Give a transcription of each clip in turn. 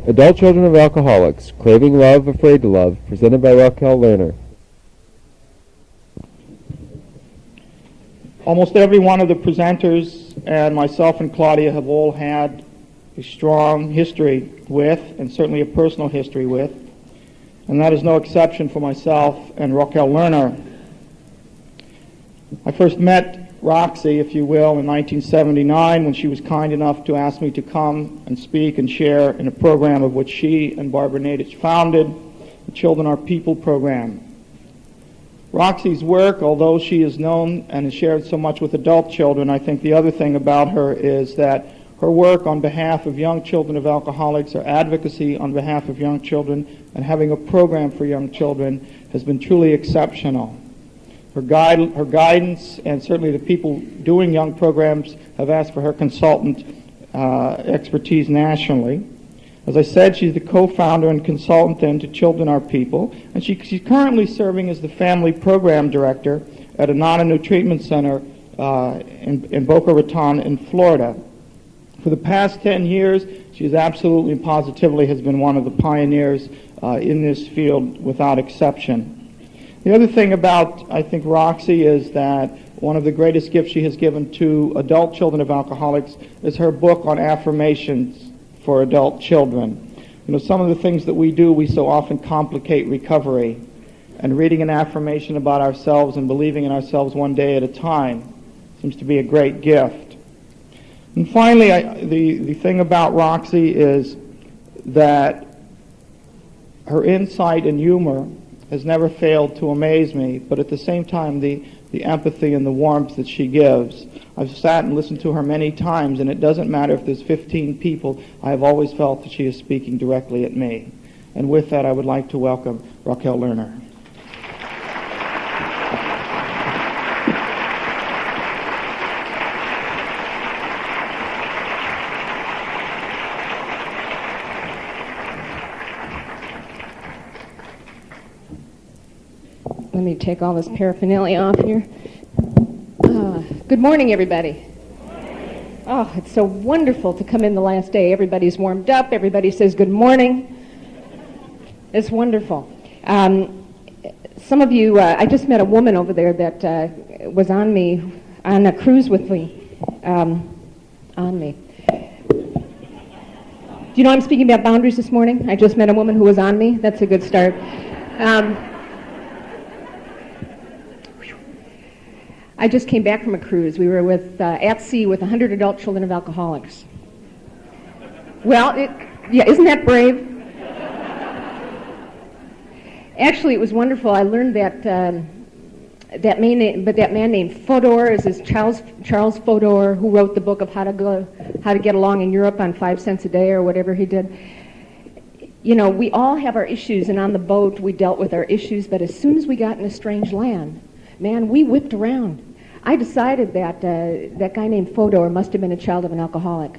Adult Children of Alcoholics, Craving Love, Afraid to Love, presented by Raquel Lerner. Almost every one of the presenters and myself and Claudia have all had a strong history with, and certainly a personal history with, and that is no exception for myself and Raquel Lerner. I first met Roxy, if you will, in 1979 when she was kind enough to ask me to come and speak and share in a program of which she and Barbara Nadich founded, the Children Are People program. Roxy's work, although she is known and has shared so much with adult children, I think the other thing about her is that her work on behalf of young children of alcoholics, her advocacy on behalf of young children, and having a program for young children has been truly exceptional. Her guidance, and certainly the people doing young programs have asked for her consultant expertise nationally. As I said, she's the co-founder and consultant then to Children Are People, and she's currently serving as the family program director at a non-new treatment center in Boca Raton in Florida. For the past 10 years, she is absolutely and positively has been one of the pioneers in this field without exception. The other thing about, I think, Roxy is that one of the greatest gifts she has given to adult children of alcoholics is her book on affirmations for adult children. You know, some of the things that we do, we so often complicate recovery. And reading an affirmation about ourselves and believing in ourselves one day at a time seems to be a great gift. And finally, the thing about Roxy is that her insight and humor has never failed to amaze me, but at the same time, the empathy and the warmth that she gives. I've sat and listened to her many times, and it doesn't matter if there's 15 people, I have always felt that she is speaking directly at me. And with that, I would like to welcome Raquel Lerner. Let me take all this paraphernalia off here. Good morning, everybody. Oh, it's so wonderful to come in the last day. Everybody's warmed up. Everybody says good morning. It's wonderful. Some of you, I just met a woman over there that was on a cruise with me. On me. Do you know I'm speaking about boundaries this morning? I just met a woman who was on me. That's a good start. I just came back from a cruise. We were at sea with 100 adult children of alcoholics. Well, isn't that brave? Actually, it was wonderful. I learned that that man named Fodor is Charles Fodor, who wrote the book of how to get along in Europe on 5 cents a day or whatever he did. You know, we all have our issues, and on the boat we dealt with our issues. But as soon as we got in a strange land, man, we whipped around. I decided that that guy named Fodor must have been a child of an alcoholic.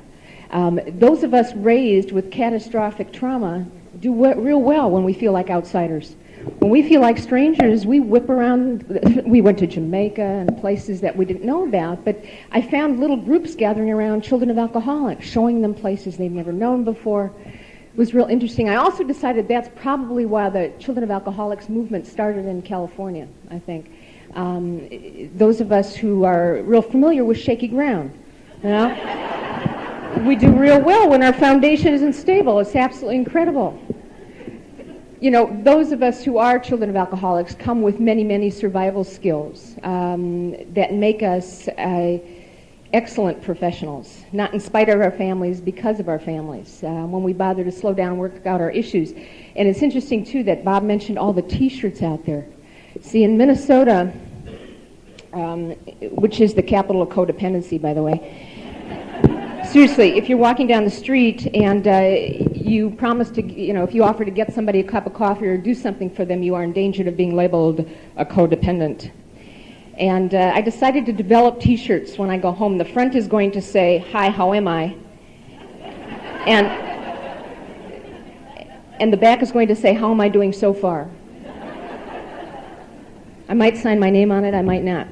Those of us raised with catastrophic trauma do real well when we feel like outsiders. When we feel like strangers, we whip around. We went to Jamaica and places that we didn't know about, but I found little groups gathering around children of alcoholics, showing them places they've never known before. It was real interesting. I also decided that's probably why the Children of Alcoholics movement started in California, I think. Those of us who are real familiar with shaky ground, you know? We do real well when our foundation isn't stable. It's absolutely incredible. You know, those of us who are children of alcoholics come with many, many survival skills that make us excellent professionals, not in spite of our families, because of our families, when we bother to slow down and work out our issues. And it's interesting, too, that Bob mentioned all the T-shirts out there. See, in Minnesota, which is the capital of codependency, by the way, seriously, if you're walking down the street and you promise to, you know, if you offer to get somebody a cup of coffee or do something for them, you are in danger of being labeled a codependent. And I decided to develop T-shirts when I go home. The front is going to say, "Hi, how am I?" And the back is going to say, "How am I doing so far?" I might sign my name on it, I might not.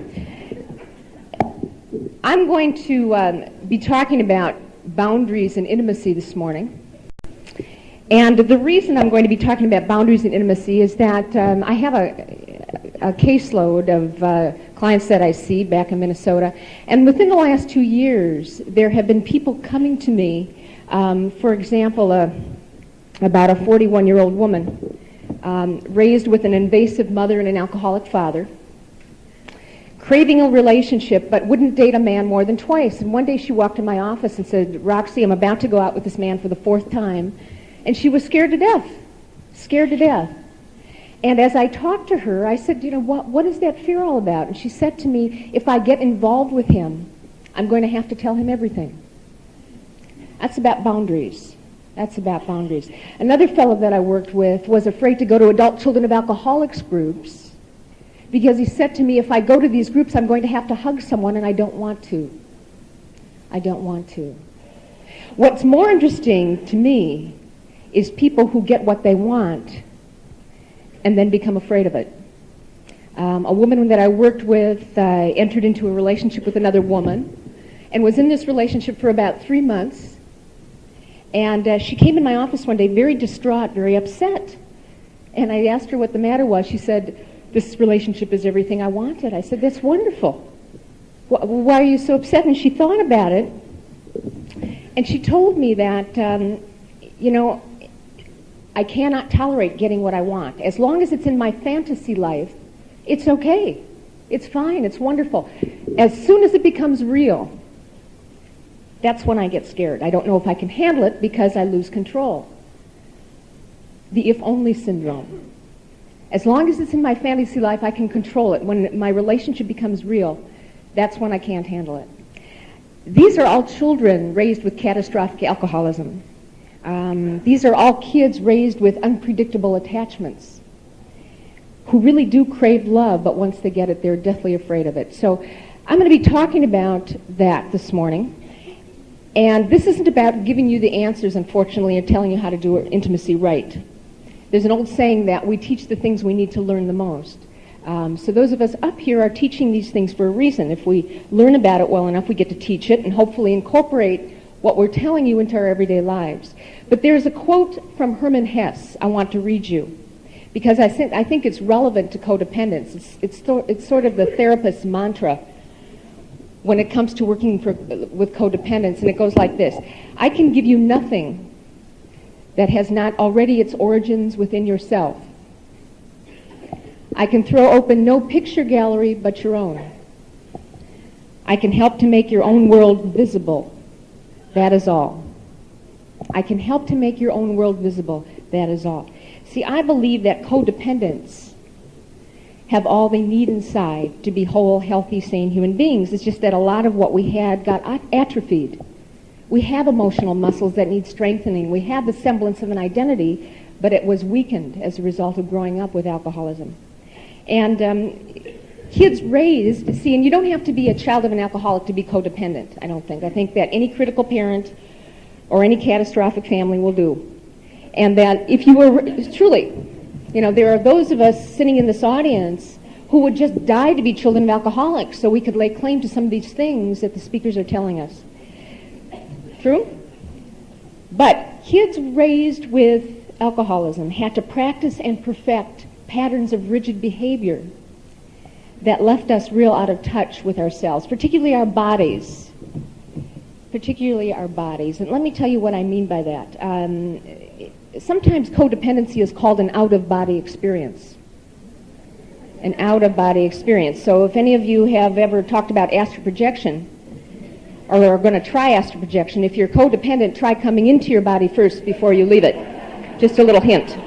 I'm going to be talking about boundaries and intimacy this morning. And the reason I'm going to be talking about boundaries and intimacy is that I have a caseload of clients that I see back in Minnesota, and within the last 2 years, there have been people coming to me, for example, about a 41-year-old woman, raised with an invasive mother and an alcoholic father, craving a relationship but wouldn't date a man more than twice. And one day she walked in my office and said, "Roxy, I'm about to go out with this man for the 4th time." And she was scared to death, scared to death. And as I talked to her, I said, what is that fear all about? And she said to me, if I get involved with him, I'm going to have to tell him everything. That's about boundaries. That's about boundaries. Another fellow that I worked with was afraid to go to adult children of alcoholics groups because he said to me, if I go to these groups, I'm going to have to hug someone, and I don't want to. I don't want to. What's more interesting to me is people who get what they want and then become afraid of it. A woman that I worked with entered into a relationship with another woman and was in this relationship for about 3 months. And she came in my office one day very distraught, very upset. And I asked her what the matter was. She said, "This relationship is everything I wanted." I said, "That's wonderful. Why are you so upset?" And she thought about it. And she told me that, I cannot tolerate getting what I want. As long as it's in my fantasy life, it's okay. It's fine. It's wonderful. As soon as it becomes real, that's when I get scared. I don't know if I can handle it because I lose control. The if-only syndrome. As long as it's in my fantasy life, I can control it. When my relationship becomes real, that's when I can't handle it. These are all children raised with catastrophic alcoholism. These are all kids raised with unpredictable attachments who really do crave love, but once they get it, they're deathly afraid of it. So I'm going to be talking about that this morning. And this isn't about giving you the answers, unfortunately, and telling you how to do intimacy right. There's an old saying that we teach the things we need to learn the most. So those of us up here are teaching these things for a reason. If we learn about it well enough, we get to teach it and hopefully incorporate what we're telling you into our everyday lives. But there's a quote from Hermann Hesse I want to read you because I think it's relevant to codependence. It's sort of the therapist's mantra when it comes to working with codependence, and it goes like this: I can give you nothing that has not already its origins within yourself. I can throw open no picture gallery but your own. I can help to make your own world visible. That is all. I can help to make your own world visible. That is all. See, I believe that codependents have all they need inside to be whole, healthy, sane human beings. It's just that a lot of what we had got atrophied. We have emotional muscles that need strengthening. We have the semblance of an identity, but it was weakened as a result of growing up with alcoholism. And kids raised, see, and you don't have to be a child of an alcoholic to be codependent, I don't think. I think that any critical parent or any catastrophic family will do. And that if you were truly, there are those of us sitting in this audience who would just die to be children of alcoholics so we could lay claim to some of these things that the speakers are telling us. True? But kids raised with alcoholism had to practice and perfect patterns of rigid behavior that left us real out of touch with ourselves, particularly our bodies. And let me tell you what I mean by that. Sometimes codependency is called an out-of-body experience. An out-of-body experience. So if any of you have ever talked about astral projection, or are going to try astral projection, if you're codependent, try coming into your body first before you leave it. Just a little hint.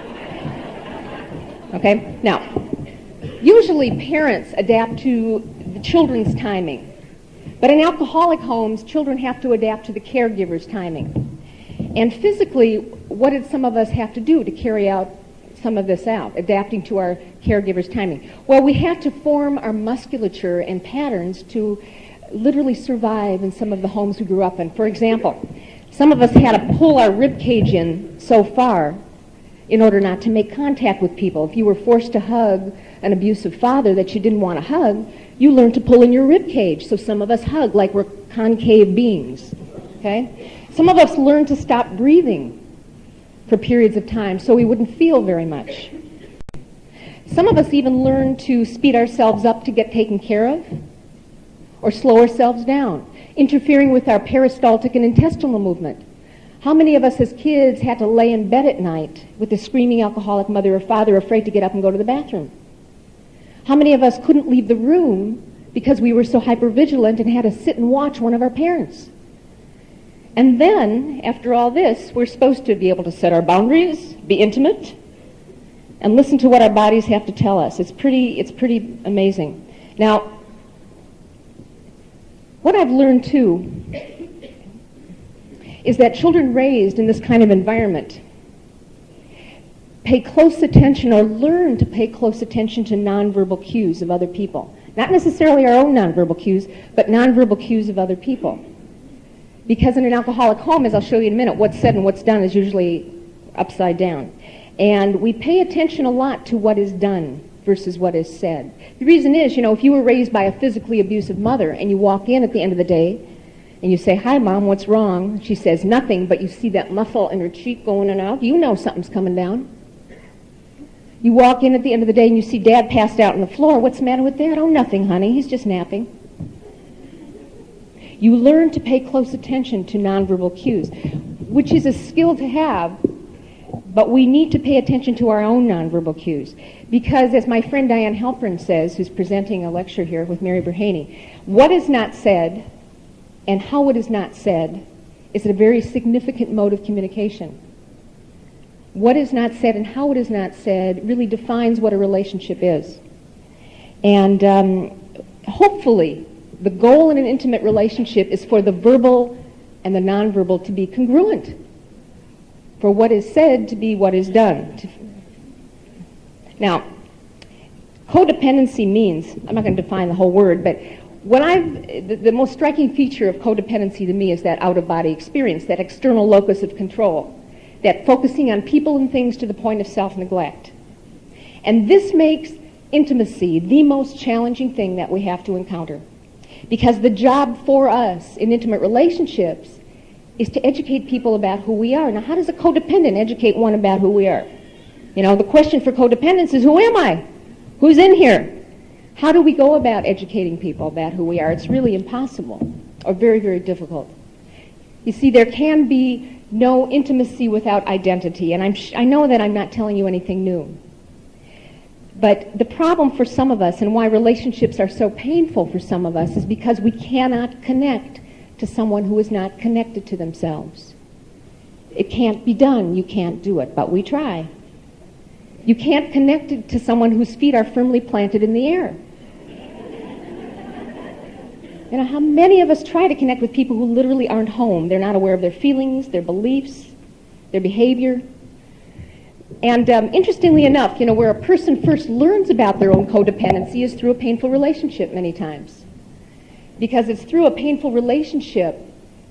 Okay? Now, usually parents adapt to the children's timing. But in alcoholic homes, children have to adapt to the caregiver's timing. And physically, what did some of us have to do to carry out some of this out, adapting to our caregiver's timing? Well, we had to form our musculature and patterns to literally survive in some of the homes we grew up in. For example, some of us had to pull our rib cage in so far in order not to make contact with people. If you were forced to hug an abusive father that you didn't want to hug, you learned to pull in your rib cage. So some of us hug like we're concave beings. Okay? Some of us learned to stop breathing for periods of time so we wouldn't feel very much. Some of us even learn to speed ourselves up to get taken care of or slow ourselves down, interfering with our peristaltic and intestinal movement. How many of us as kids had to lay in bed at night with a screaming alcoholic mother or father afraid to get up and go to the bathroom? How many of us couldn't leave the room because we were so hypervigilant and had to sit and watch one of our parents? And then, after all this, we're supposed to be able to set our boundaries, be intimate, and listen to what our bodies have to tell us. It's pretty amazing. Now, what I've learned too is that children raised in this kind of environment pay close attention or learn to pay close attention to nonverbal cues of other people. Not necessarily our own nonverbal cues, but nonverbal cues of other people. Because in an alcoholic home, as I'll show you in a minute, what's said and what's done is usually upside down. And we pay attention a lot to what is done versus what is said. The reason is, if you were raised by a physically abusive mother and you walk in at the end of the day and you say, "Hi, Mom, what's wrong?" She says nothing, but you see that muscle in her cheek going in and out. You know something's coming down. You walk in at the end of the day and you see Dad passed out on the floor. What's the matter with Dad? "Oh, nothing, honey. He's just napping." You learn to pay close attention to nonverbal cues, which is a skill to have, but we need to pay attention to our own nonverbal cues. Because, as my friend Diane Halpern says, who's presenting a lecture here with Mary Berhaney, what is not said and how it is not said is a very significant mode of communication. What is not said and how it is not said really defines what a relationship is. And hopefully, the goal in an intimate relationship is for the verbal and the nonverbal to be congruent, for what is said to be what is done. Now, codependency means, I'm not going to define the whole word, but the most striking feature of codependency to me is that out-of-body experience, that external locus of control, that focusing on people and things to the point of self-neglect. And this makes intimacy the most challenging thing that we have to encounter. Because the job for us in intimate relationships is to educate people about who we are. Now, how does a codependent educate one about who we are? The question for codependence is, who am I? Who's in here? How do we go about educating people about who we are? It's really impossible, or very, very difficult. You see, there can be no intimacy without identity, and I know that I'm not telling you anything new. But the problem for some of us, and why relationships are so painful for some of us, is because we cannot connect to someone who is not connected to themselves. It can't be done. You can't do it, but we try. You can't connect it to someone whose feet are firmly planted in the air. How many of us try to connect with people who literally aren't home? They're not aware of their feelings, their beliefs, their behavior. And interestingly enough, where a person first learns about their own codependency is through a painful relationship many times. Because it's through a painful relationship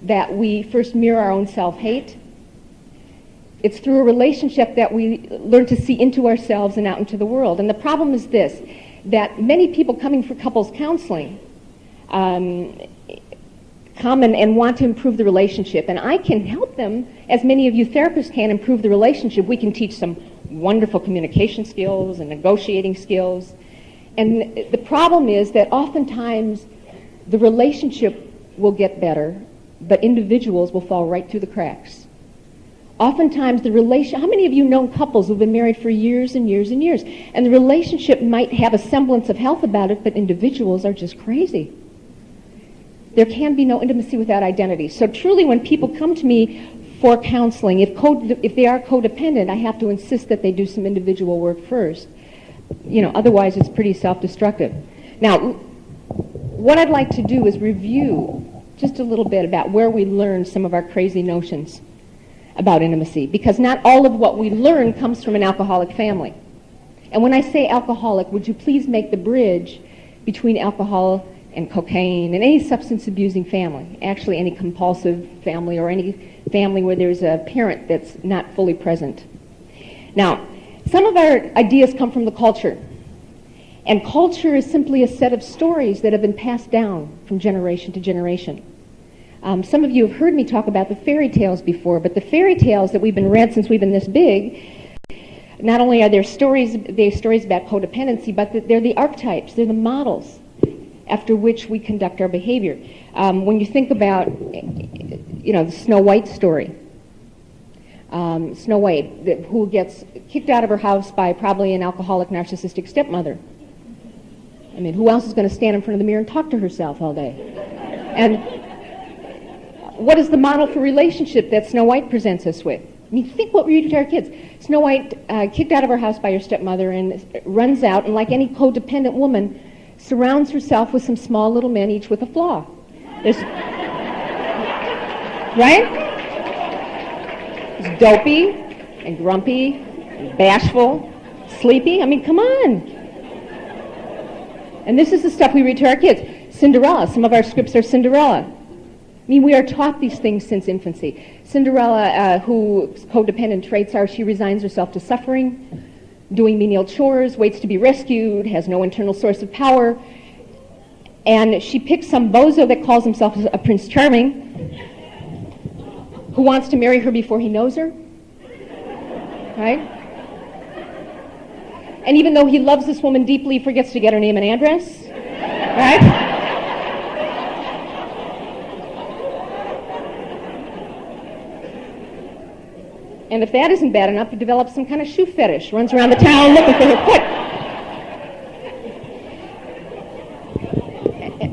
that we first mirror our own self-hate. It's through a relationship that we learn to see into ourselves and out into the world. And the problem is this, that many people coming for couples counseling come and want to improve the relationship. And I can help them, as many of you therapists can, improve the relationship. We can teach some wonderful communication skills and negotiating skills. And the problem is that oftentimes the relationship will get better, but individuals will fall right through the cracks. Oftentimes how many of you know couples who've been married for years and years and years, and the relationship might have a semblance of health about it, but individuals are just crazy. There can be no intimacy without identity. So truly, when people come to me for counseling, if they are codependent, I have to insist that they do some individual work first. Otherwise it's pretty self-destructive. Now, what I'd like to do is review just a little bit about where we learned some of our crazy notions about intimacy, because not all of what we learn comes from an alcoholic family. And when I say alcoholic, would you please make the bridge between alcohol and cocaine and any substance abusing family, actually any compulsive family or any family where there's a parent that's not fully present. Now, some of our ideas come from the culture. And culture is simply a set of stories that have been passed down from generation to generation. Some of you have heard me talk about the fairy tales before, but the fairy tales that we've been read since we've been this big, not only are there stories about codependency, but they're the archetypes, they're the models after which we conduct our behavior. When you think about, the Snow White story, Snow White, who gets kicked out of her house by probably an alcoholic, narcissistic stepmother. I mean, who else is going to stand in front of the mirror and talk to herself all day? And what is the model for relationship that Snow White presents us with? I mean, think what we do to our kids. Snow White kicked out of her house by her stepmother and runs out, and like any codependent woman, surrounds herself with some small little men, each with a flaw. Right? He's dopey and grumpy, and bashful, sleepy. I mean, come on. And this is the stuff we read to our kids. Cinderella. Some of our scripts are Cinderella. I mean, we are taught these things since infancy. Cinderella, whose codependent traits are she resigns herself to suffering, doing menial chores, waits to be rescued, has no internal source of power, and she picks some bozo that calls himself a Prince Charming, who wants to marry her before he knows her, right? And even though he loves this woman deeply, he forgets to get her name and address, right? And if that isn't bad enough, he develops some kind of shoe fetish, runs around the town looking for her foot.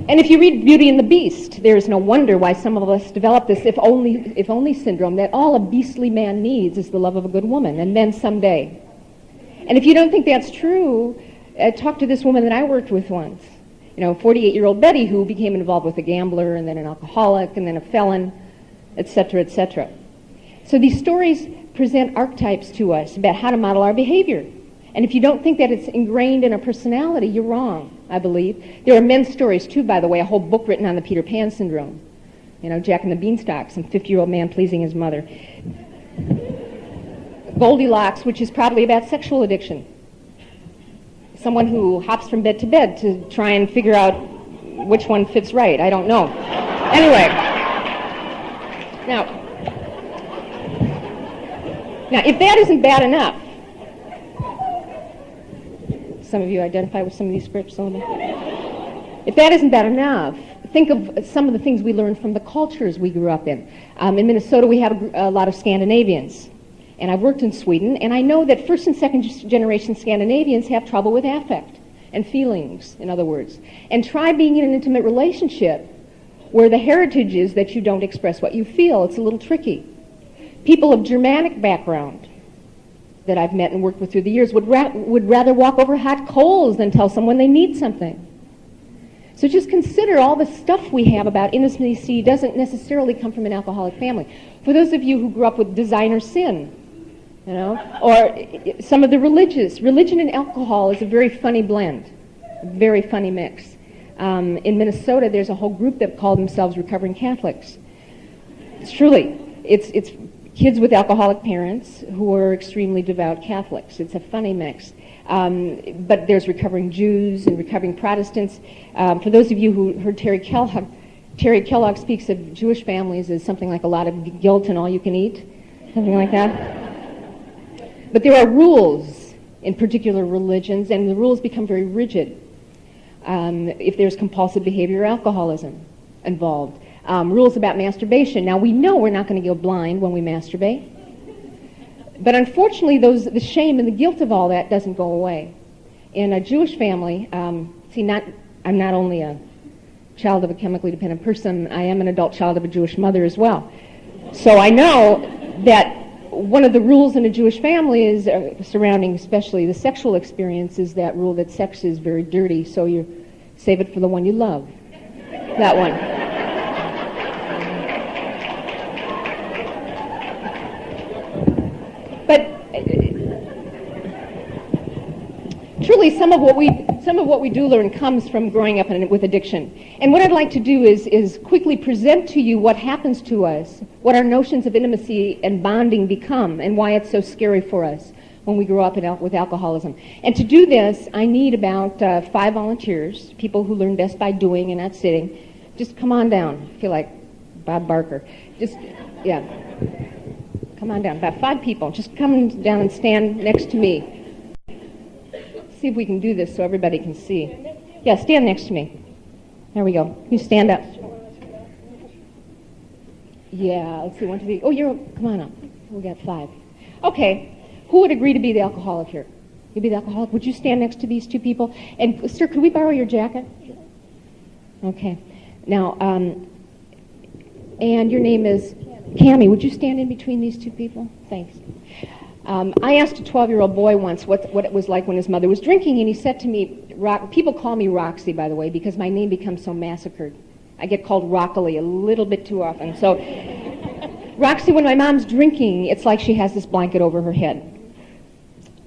And if you read Beauty and the Beast, there's no wonder why some of us develop this if only syndrome, that all a beastly man needs is the love of a good woman, and then someday. And if you don't think that's true, talk to this woman that I worked with once. 48-year-old Betty, who became involved with a gambler, and then an alcoholic, and then a felon, etc., etc. So these stories present archetypes to us about how to model our behavior. And if you don't think that it's ingrained in our personality, you're wrong, I believe. There are men's stories, too, by the way, a whole book written on the Peter Pan syndrome. Jack and the Beanstalk, some 50-year-old man pleasing his mother. Goldilocks, which is probably about sexual addiction. Someone who hops from bed to bed to try and figure out which one fits right. I don't know. Anyway. Now, if that isn't bad enough, some of you identify with some of these scripts, some of them. If that isn't bad enough, think of some of the things we learned from the cultures we grew up in. In Minnesota, we have a lot of Scandinavians. And I've worked in Sweden, and I know that first and second generation Scandinavians have trouble with affect and feelings, in other words. And try being in an intimate relationship where the heritage is that you don't express what you feel. It's a little tricky. People of Germanic background that I've met and worked with through the years would rather walk over hot coals than tell someone they need something. So just consider all the stuff we have about intimacy doesn't necessarily come from an alcoholic family. For those of you who grew up with designer sin, or some of the religion and alcohol is a very funny blend, a very funny mix. In Minnesota, there's a whole group that call themselves recovering Catholics. It's kids with alcoholic parents who are extremely devout Catholics. It's a funny mix. But there's recovering Jews and recovering Protestants. For those of you who heard Terry Kellogg speaks of Jewish families as something like a lot of guilt and all you can eat, something like that. But there are rules in particular religions, and the rules become very rigid if there's compulsive behavior or alcoholism involved. Rules about masturbation. Now, we know we're not going to go blind when we masturbate. But unfortunately, the shame and the guilt of all that doesn't go away. In a Jewish family, I'm not only a child of a chemically dependent person, I am an adult child of a Jewish mother as well. So I know that one of the rules in a Jewish family is surrounding especially the sexual experience is that rule that sex is very dirty, so you save it for the one you love. That one. But truly, some of what we do learn comes from growing up with addiction. And what I'd like to do is quickly present to you what happens to us, what our notions of intimacy and bonding become, and why it's so scary for us when we grow up with alcoholism. And to do this, I need about 5 volunteers, people who learn best by doing and not sitting. Just come on down. I feel like Bob Barker. Just, yeah. Come on down. About 5 people. Just come down and stand next to me. See if we can do this so everybody can see. Yeah, stand next to me. There we go. You stand up. Yeah, let's see. 1, 2, 3. Oh, come on up. We got 5. Okay. Who would agree to be the alcoholic here? You'd be the alcoholic. Would you stand next to these 2 people? And, sir, could we borrow your jacket? Okay. Now, and your name is Cammie. Would you stand in between these 2 people? Thanks. I asked a 12-year-old boy once what it was like when his mother was drinking, and he said to me, people call me Roxy, by the way, because my name becomes so massacred. I get called Rockily a little bit too often. So, Roxy, when my mom's drinking, it's like she has this blanket over her head.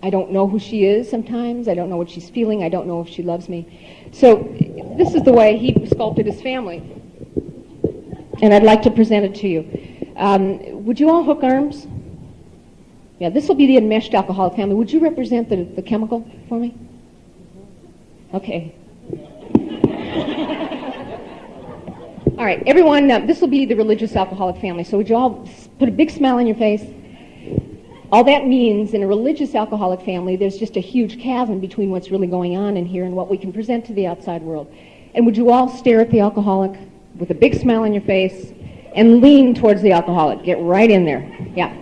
I don't know who she is sometimes. I don't know what she's feeling. I don't know if she loves me. So this is the way he sculpted his family. And I'd like to present it to you. Would you all hook arms? Yeah, this will be the enmeshed alcoholic family. Would you represent the chemical for me? Okay. All right, everyone, this will be the religious alcoholic family. So would you all put a big smile on your face? All that means in a religious alcoholic family, there's just a huge chasm between what's really going on in here and what we can present to the outside world. And would you all stare at the alcoholic with a big smile on your face and lean towards the alcoholic? Get right in there. Yeah.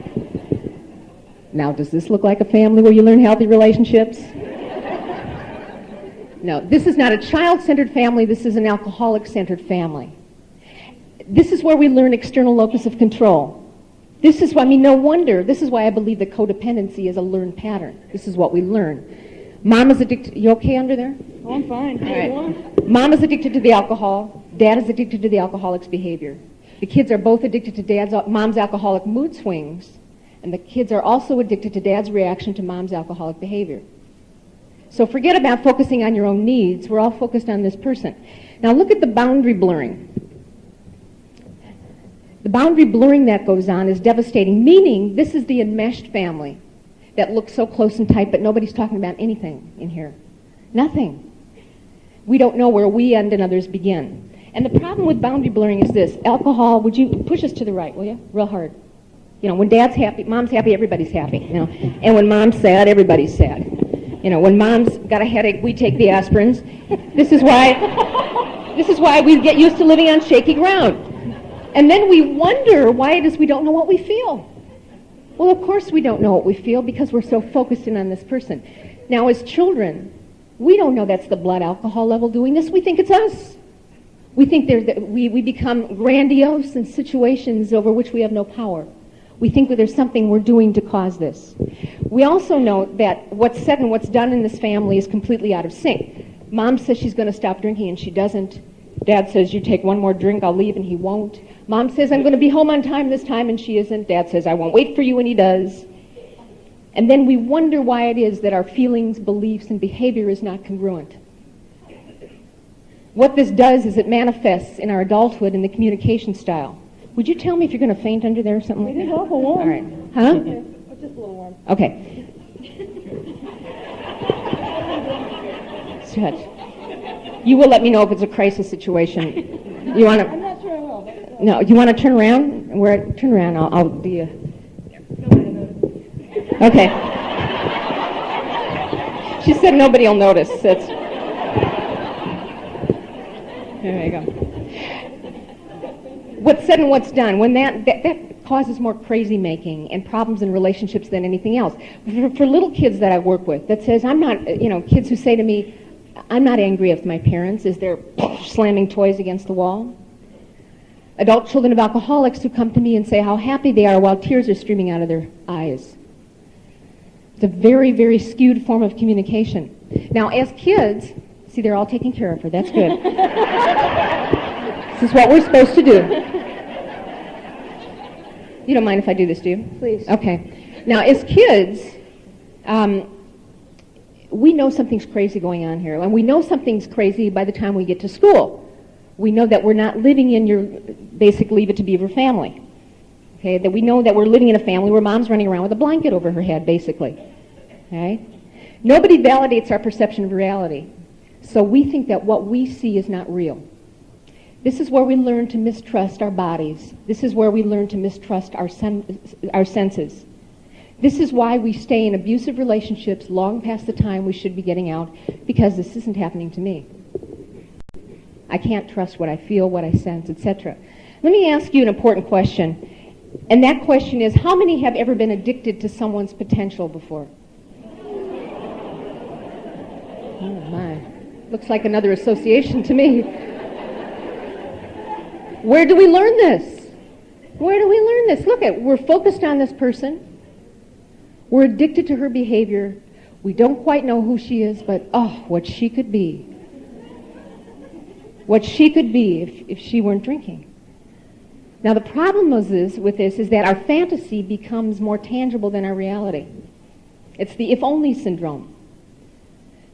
Now, does this look like a family where you learn healthy relationships? No, this is not a child-centered family. This is an alcoholic-centered family. This is where we learn external locus of control. This is why, no wonder, this is why I believe that codependency is a learned pattern. This is what we learn. Mom is addicted, you okay under there? Oh, I'm fine. All right. Mom is addicted to the alcohol. Dad is addicted to the alcoholic's behavior. The kids are both addicted to mom's alcoholic mood swings, and the kids are also addicted to dad's reaction to mom's alcoholic behavior. So forget about focusing on your own needs. We're all focused on this person. Now look at the boundary blurring. The boundary blurring that goes on is devastating, meaning this is the enmeshed family that looks so close and tight, but nobody's talking about anything in here. Nothing. We don't know where we end and others begin. And the problem with boundary blurring is this. Alcohol, would you push us to the right, will you? Real hard. You know, when dad's happy, mom's happy, everybody's happy. You know, and when mom's sad, everybody's sad. You know, when mom's got a headache, we take the aspirins. This is why we get used to living on shaky ground. And then we wonder why it is we don't know what we feel. Well, of course we don't know what we feel because we're so focused in on this person. Now, as children, we don't know that's the blood alcohol level doing this. We think it's us. We think we become grandiose in situations over which we have no power. We think that there's something we're doing to cause this. We also know that what's said and what's done in this family is completely out of sync. Mom says she's going to stop drinking and she doesn't. Dad says, you take one more drink, I'll leave, and he won't. Mom says, I'm going to be home on time this time, and she isn't. Dad says, I won't wait for you, and he does. And then we wonder why it is that our feelings, beliefs, and behavior is not congruent. What this does is it manifests in our adulthood in the communication style. Would you tell me if you're going to faint under there or something like that? It is awful warm. All right. Huh? It's just a little warm. Okay. Shut. You will let me know if it's a crisis situation. You want to? I'm not sure I will. No. You want to turn around? Turn around. I'll be a. Okay. She said nobody will notice. That's. There you go. What's said and what's done. When that causes more crazy making and problems in relationships than anything else. For little kids that I work with, that says I'm not. Kids who say to me, I'm not angry with my parents as they're slamming toys against the wall. Adult children of alcoholics who come to me and say how happy they are while tears are streaming out of their eyes. It's a very, very skewed form of communication. Now, as kids, see, they're all taking care of her. That's good. This is what we're supposed to do. You don't mind if I do this, do you? Please. Okay. Now, as kids, we know something's crazy going on here, and we know something's crazy by the time we get to school. We know that we're not living in your basic Leave It to Beaver family. Okay, that we know that we're living in a family where mom's running around with a blanket over her head, basically. Okay? Nobody validates our perception of reality. So we think that what we see is not real. This is where we learn to mistrust our bodies. This is where we learn to mistrust our senses. This is why we stay in abusive relationships long past the time we should be getting out, because this isn't happening to me. I can't trust what I feel, what I sense, etc. Let me ask you an important question. And that question is, how many have ever been addicted to someone's potential before? Oh my. Looks like another association to me. Where do we learn this? Where do we learn this? Look at, we're focused on this person. We're addicted to her behavior. We don't quite know who she is, but oh, what she could be. What she could be if she weren't drinking. Now the problem with this is that our fantasy becomes more tangible than our reality. It's the if-only syndrome.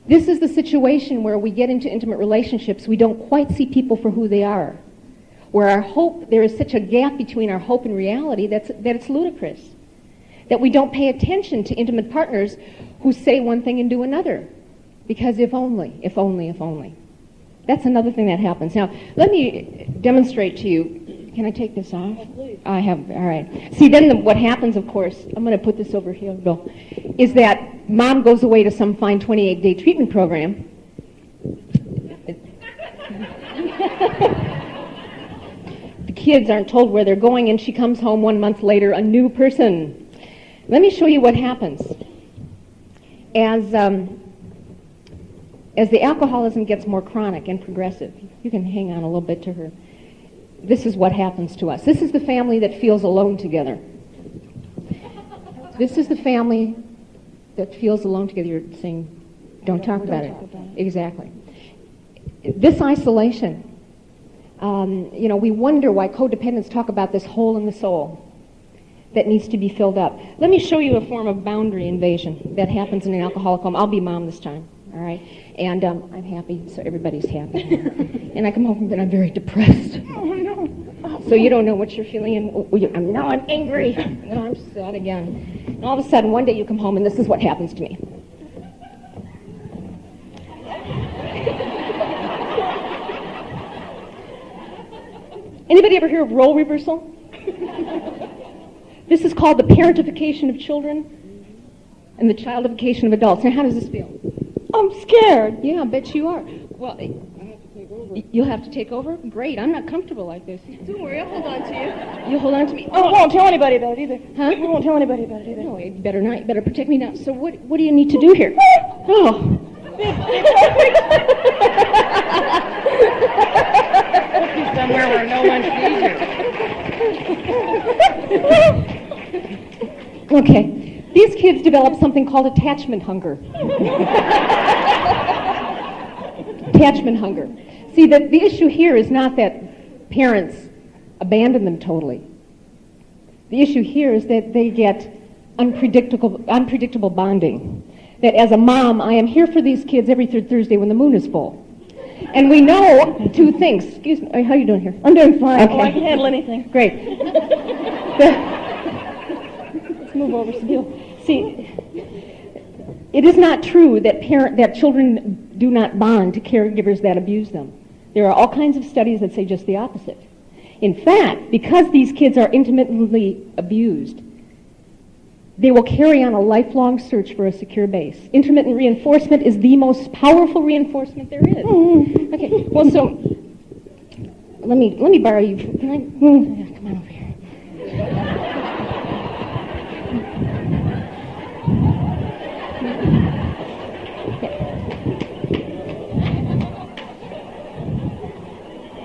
This is the situation where we get into intimate relationships, we don't quite see people for who they are. Where our hope, there is such a gap between our hope and reality that it's ludicrous. That we don't pay attention to intimate partners who say one thing and do another. Because if only, if only, if only. That's another thing that happens. Now, let me demonstrate to you. Can I take this off? Oh, please. I have, all right. See, then what happens, of course, I'm going to put this over here, Bill, is that mom goes away to some fine 28-day treatment program. The kids aren't told where they're going, and she comes home 1 month later, a new person. Let me show you what happens. As the alcoholism gets more chronic and progressive, you can hang on a little bit to her. This is what happens to us. This is the family that feels alone together. This is the family that feels alone together. You're saying, don't talk about it. Exactly. This isolation, we wonder why codependents talk about this hole in the soul that needs to be filled up. Let me show you a form of boundary invasion that happens in an alcoholic home. I'll be mom this time, all right? And I'm happy, so everybody's happy. And I come home and I'm very depressed. Oh, no. So you don't know what you're feeling, and now I'm angry. Now I'm sad again. And all of a sudden, one day you come home and this is what happens to me. Anybody ever hear of role reversal? This is called the parentification of children and the childification of adults. Now, how does this feel? I'm scared. Yeah, I bet you are. Well, you'll have to take over? Great, I'm not comfortable like this. Don't worry, I'll hold on to you. You'll hold on to me? Oh, I won't tell anybody about it either. Huh? I won't tell anybody about it either. No, you better not. You better protect me now. So what do you need to do here? Oh. Somewhere where no one sees you. Okay. These kids develop something called attachment hunger. Attachment hunger. See, the issue here is not that parents abandon them totally. The issue here is that they get unpredictable bonding. That as a mom, I am here for these kids every third Thursday when the moon is full. And we know two things. Excuse me, how are you doing here? I'm doing fine. Okay. Oh, I can handle anything. Great. Let's move over, Sabine. See, it is not true that children do not bond to caregivers that abuse them. There are all kinds of studies that say just the opposite. In fact, because these kids are intimately abused, they will carry on a lifelong search for a secure base. Intermittent reinforcement is the most powerful reinforcement there is. Mm-hmm. Okay, well, so let me borrow you. Can I? Yeah, come on over here.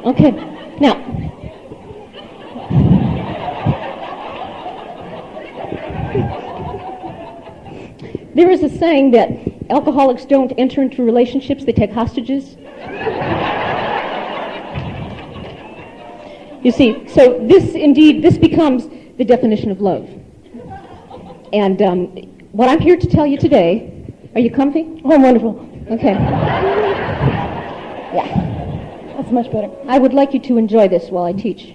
Okay, now. There is a saying that alcoholics don't enter into relationships, they take hostages. You see, so this becomes the definition of love. And what I'm here to tell you today, are you comfy? Oh, wonderful. Okay. Yeah. That's much better. I would like you to enjoy this while I teach.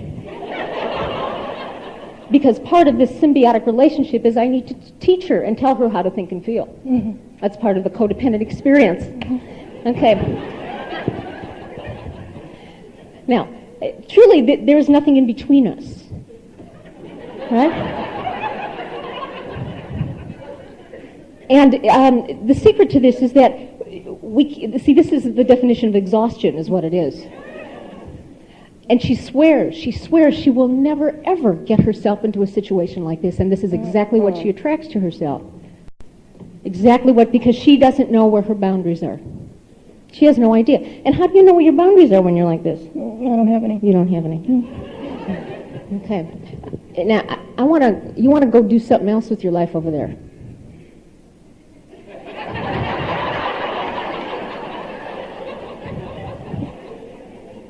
Because part of this symbiotic relationship is I need to teach her and tell her how to think and feel. Mm-hmm. That's part of the codependent experience. Mm-hmm. Okay. Now, truly, there's nothing in between us. Right? And the secret to this is that this is the definition of exhaustion, is what it is. And she swears she will never, ever get herself into a situation like this, and this is exactly what she attracts to herself. Because she doesn't know where her boundaries are. She has no idea. And how do you know what your boundaries are when you're like this? I don't have any. You don't have any. Okay. Now, you want to go do something else with your life over there.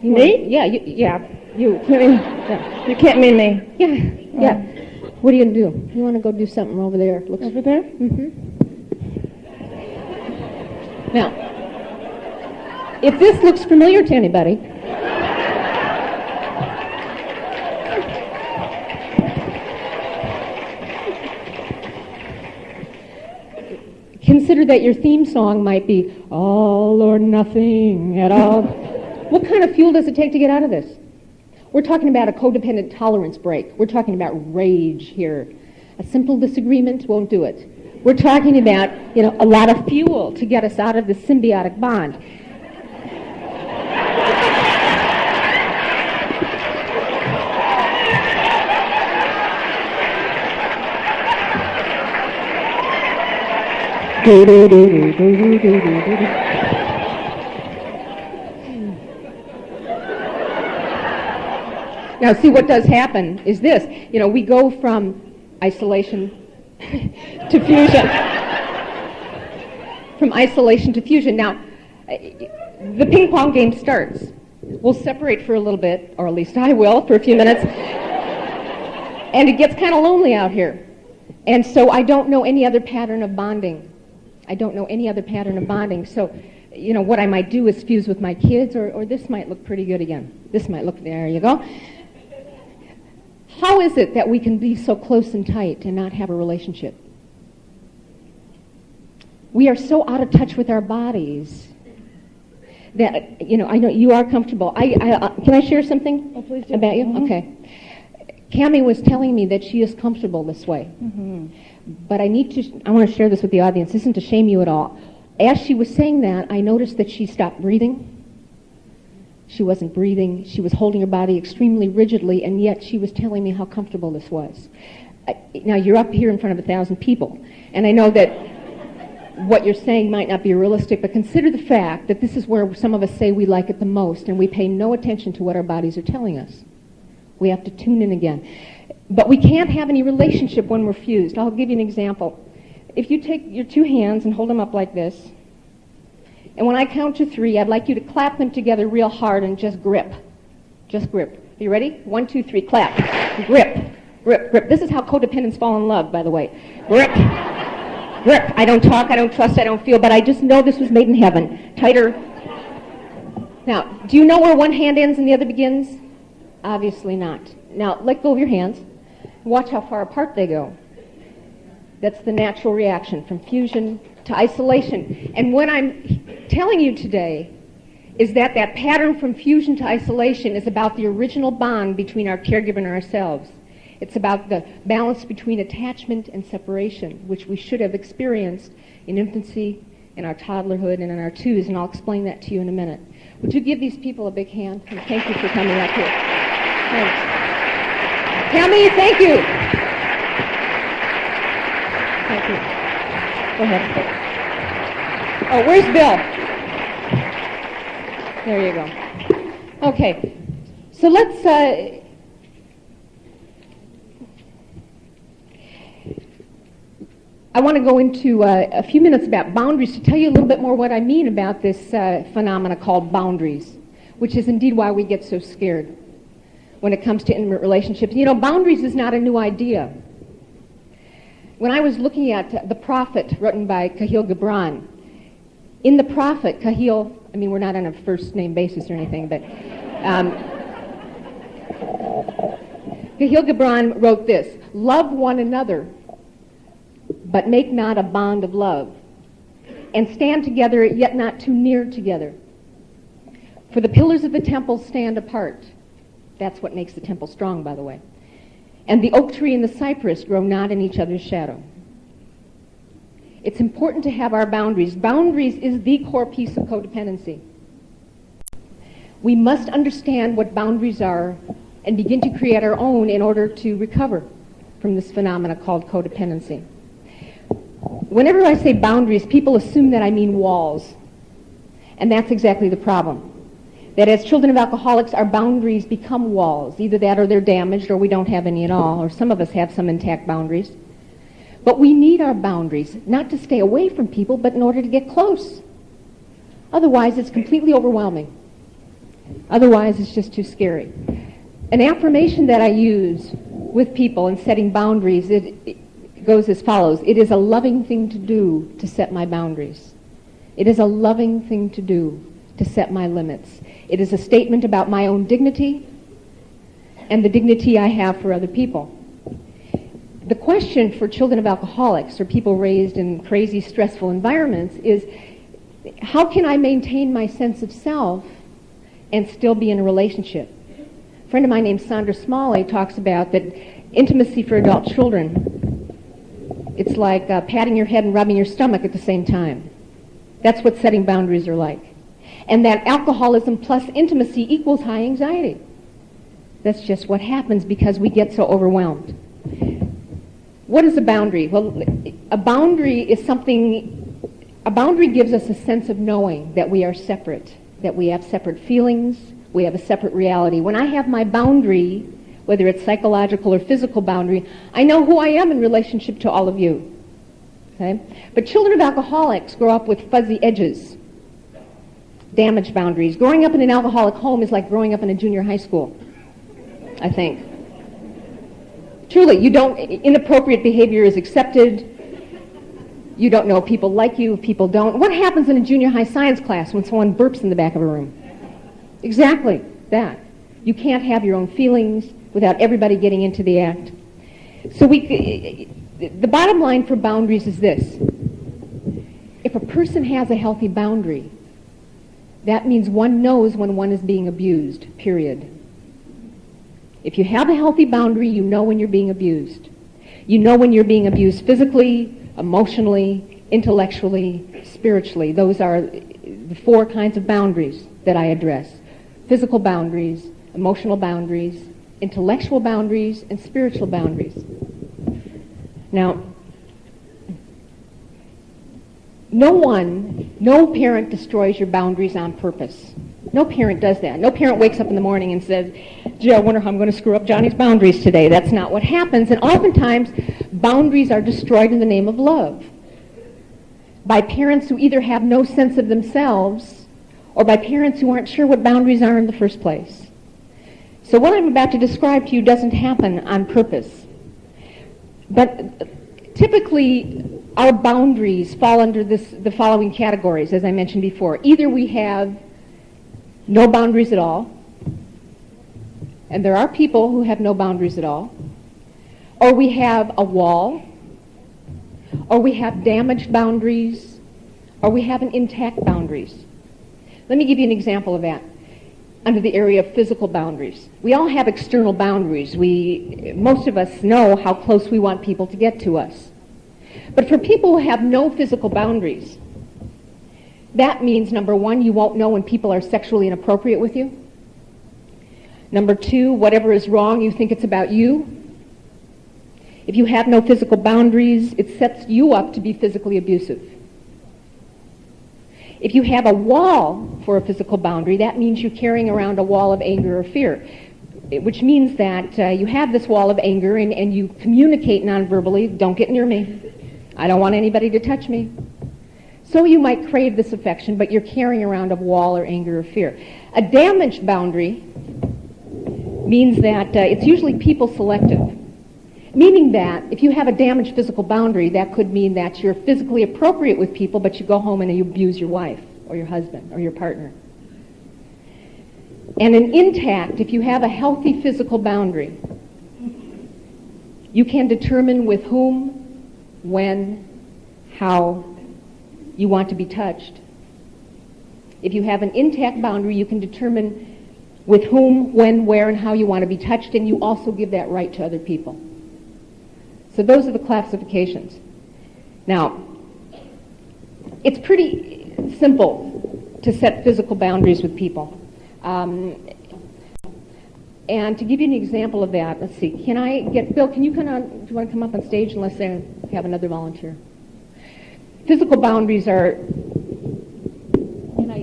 Me? Yeah, you. Yeah. You can't mean me. Yeah. What are you going to do? You want to go do something over there? Over there? Now, if this looks familiar to anybody, consider that your theme song might be all or nothing at all. What kind of fuel does it take to get out of this? We're talking about a codependent tolerance break. We're talking about rage here. A simple disagreement won't do it. We're talking about, a lot of fuel to get us out of the symbiotic bond. Now, see, what does happen is this. We go from isolation to fusion. From isolation to fusion. Now, the ping pong game starts. We'll separate for a little bit, or at least I will, for a few minutes. And it gets kind of lonely out here. And so I don't know any other pattern of bonding. So, what I might do is fuse with my kids, or this might look pretty good again. There you go. How is it that we can be so close and tight and not have a relationship? We are so out of touch with our bodies that, I know you are comfortable. Can I share something please do. about you? Okay. Cammie was telling me that she is comfortable this way. But I want to share this with the audience. This isn't to shame you at all. As she was saying that, I noticed that she stopped breathing. She wasn't breathing. She was holding her body extremely rigidly, and yet she was telling me how comfortable this was. Now, you're up here in front of 1,000 people, and I know that what you're saying might not be realistic, but consider the fact that this is where some of us say we like it the most, and we pay no attention to what our bodies are telling us. We have to tune in again. But we can't have any relationship when we're fused. I'll give you an example. If you take your two hands and hold them up like this, and when I count to 3, I'd like you to clap them together real hard and just grip. Just grip. Are you ready? 1, 2, 3, clap. Grip. Grip. Grip. This is how codependents fall in love, by the way. Grip. Grip. I don't talk, I don't trust, I don't feel, but I just know this was made in heaven. Tighter. Now, do you know where one hand ends and the other begins? Obviously not. Now, let go of your hands. Watch how far apart they go. That's the natural reaction from fusion to isolation. And what I'm telling you today is that pattern from fusion to isolation is about the original bond between our caregiver and ourselves. It's about the balance between attachment and separation, which we should have experienced in infancy, in our toddlerhood, and in our twos, and I'll explain that to you in a minute. Would you give these people a big hand? And thank you for coming up here. Thanks. Cammie, thank you. Thank you. Go ahead. Oh, where's Bill? There you go. Okay. So let's... I want to go into a few minutes about boundaries to tell you a little bit more what I mean about this phenomena called boundaries, which is indeed why we get so scared when it comes to intimate relationships. Boundaries is not a new idea. When I was looking at The Prophet, written by Kahlil Gibran, in The Prophet, Kahlil, we're not on a first name basis or anything, but Kahlil Gibran wrote this: love one another, but make not a bond of love, and stand together, yet not too near together. For the pillars of the temple stand apart, That's what makes the temple strong, by the way. And the oak tree and the cypress grow not in each other's shadow. It's important to have our boundaries. Boundaries is the core piece of codependency. We must understand what boundaries are and begin to create our own in order to recover from this phenomena called codependency. Whenever I say boundaries, people assume that I mean walls. And that's exactly the problem. That as children of alcoholics, our boundaries become walls. Either that or they're damaged or we don't have any at all, or some of us have some intact boundaries. But we need our boundaries, not to stay away from people, but in order to get close. Otherwise, it's completely overwhelming. Otherwise, it's just too scary. An affirmation that I use with people in setting boundaries, it goes as follows. It is a loving thing to do to set my boundaries. It is a loving thing to do to set my limits. It is a statement about my own dignity and the dignity I have for other people. The question for children of alcoholics or people raised in crazy, stressful environments is, how can I maintain my sense of self and still be in a relationship? A friend of mine named Sandra Smalley talks about that intimacy for adult children, it's like patting your head and rubbing your stomach at the same time. That's what setting boundaries are like. And that alcoholism plus intimacy equals high anxiety. That's just what happens because we get so overwhelmed. What is a boundary? Well, a boundary is a boundary gives us a sense of knowing that we are separate, that we have separate feelings, we have a separate reality. When I have my boundary, whether it's psychological or physical boundary, I know who I am in relationship to all of you. Okay? But children of alcoholics grow up with fuzzy edges, damaged boundaries. Growing up in an alcoholic home is like growing up in a junior high school, I think. Truly, inappropriate behavior is accepted. You don't know if people like you, if people don't. What happens in a junior high science class when someone burps in the back of a room? Exactly that. You can't have your own feelings without everybody getting into the act. So the bottom line for boundaries is this. If a person has a healthy boundary, that means one knows when one is being abused, period. If you have a healthy boundary, you know when you're being abused. You know when you're being abused physically, emotionally, intellectually, spiritually. Those are the 4 kinds of boundaries that I address. Physical boundaries, emotional boundaries, intellectual boundaries, and spiritual boundaries. Now, no parent destroys your boundaries on purpose. No parent does that. No parent wakes up in the morning and says, gee, I wonder how I'm going to screw up Johnny's boundaries today. That's not what happens. And oftentimes, boundaries are destroyed in the name of love by parents who either have no sense of themselves or by parents who aren't sure what boundaries are in the first place. So what I'm about to describe to you doesn't happen on purpose. But typically, our boundaries fall under the following categories, as I mentioned before. Either we have no boundaries at all, and there are people who have no boundaries at all, or we have a wall, or we have damaged boundaries, or we have an intact boundaries. Let me give you an example of that under the area of physical boundaries. We all have external boundaries. Most of us know how close we want people to get to us. But for people who have no physical boundaries, that means, number 1, you won't know when people are sexually inappropriate with you. Number 2, whatever is wrong, you think it's about you. If you have no physical boundaries, it sets you up to be physically abusive. If you have a wall for a physical boundary, that means you're carrying around a wall of anger or fear, which means that you have this wall of anger and you communicate non-verbally, don't get near me. I don't want anybody to touch me. So you might crave this affection, but you're carrying around a wall or anger or fear. A damaged boundary means that it's usually people selective, meaning that if you have a damaged physical boundary, that could mean that you're physically appropriate with people, but you go home and you abuse your wife or your husband or your partner. And an intact, if you have a healthy physical boundary, you can determine with whom, when, how you want to be touched. If you have an intact boundary, you can determine with whom, when, where, and how you want to be touched, and you also give that right to other people. So those are the classifications. Now, it's pretty simple to set physical boundaries with people. And to give you an example of that, let's see, can I get, Bill, can you do you want to come up on stage unless I have another volunteer? Physical boundaries are,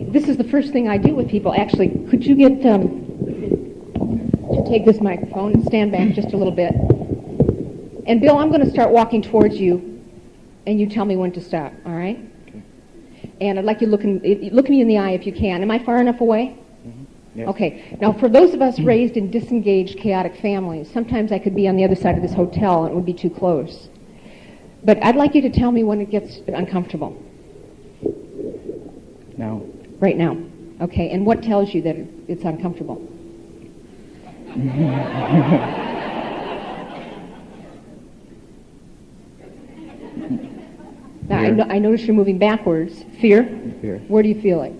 this is the first thing I do with people. Actually, could you get, to take this microphone and stand back just a little bit. And Bill, I'm going to start walking towards you, and you tell me when to stop, all right? Okay. And I'd like you to look me in the eye if you can. Am I far enough away? Yes. Okay. Now, for those of us raised in disengaged, chaotic families, sometimes I could be on the other side of this hotel and it would be too close. But I'd like you to tell me when it gets uncomfortable. Now. Right now. Okay. And what tells you that it's uncomfortable? Now, I notice you're moving backwards. Fear? Fear. Where do you feel it?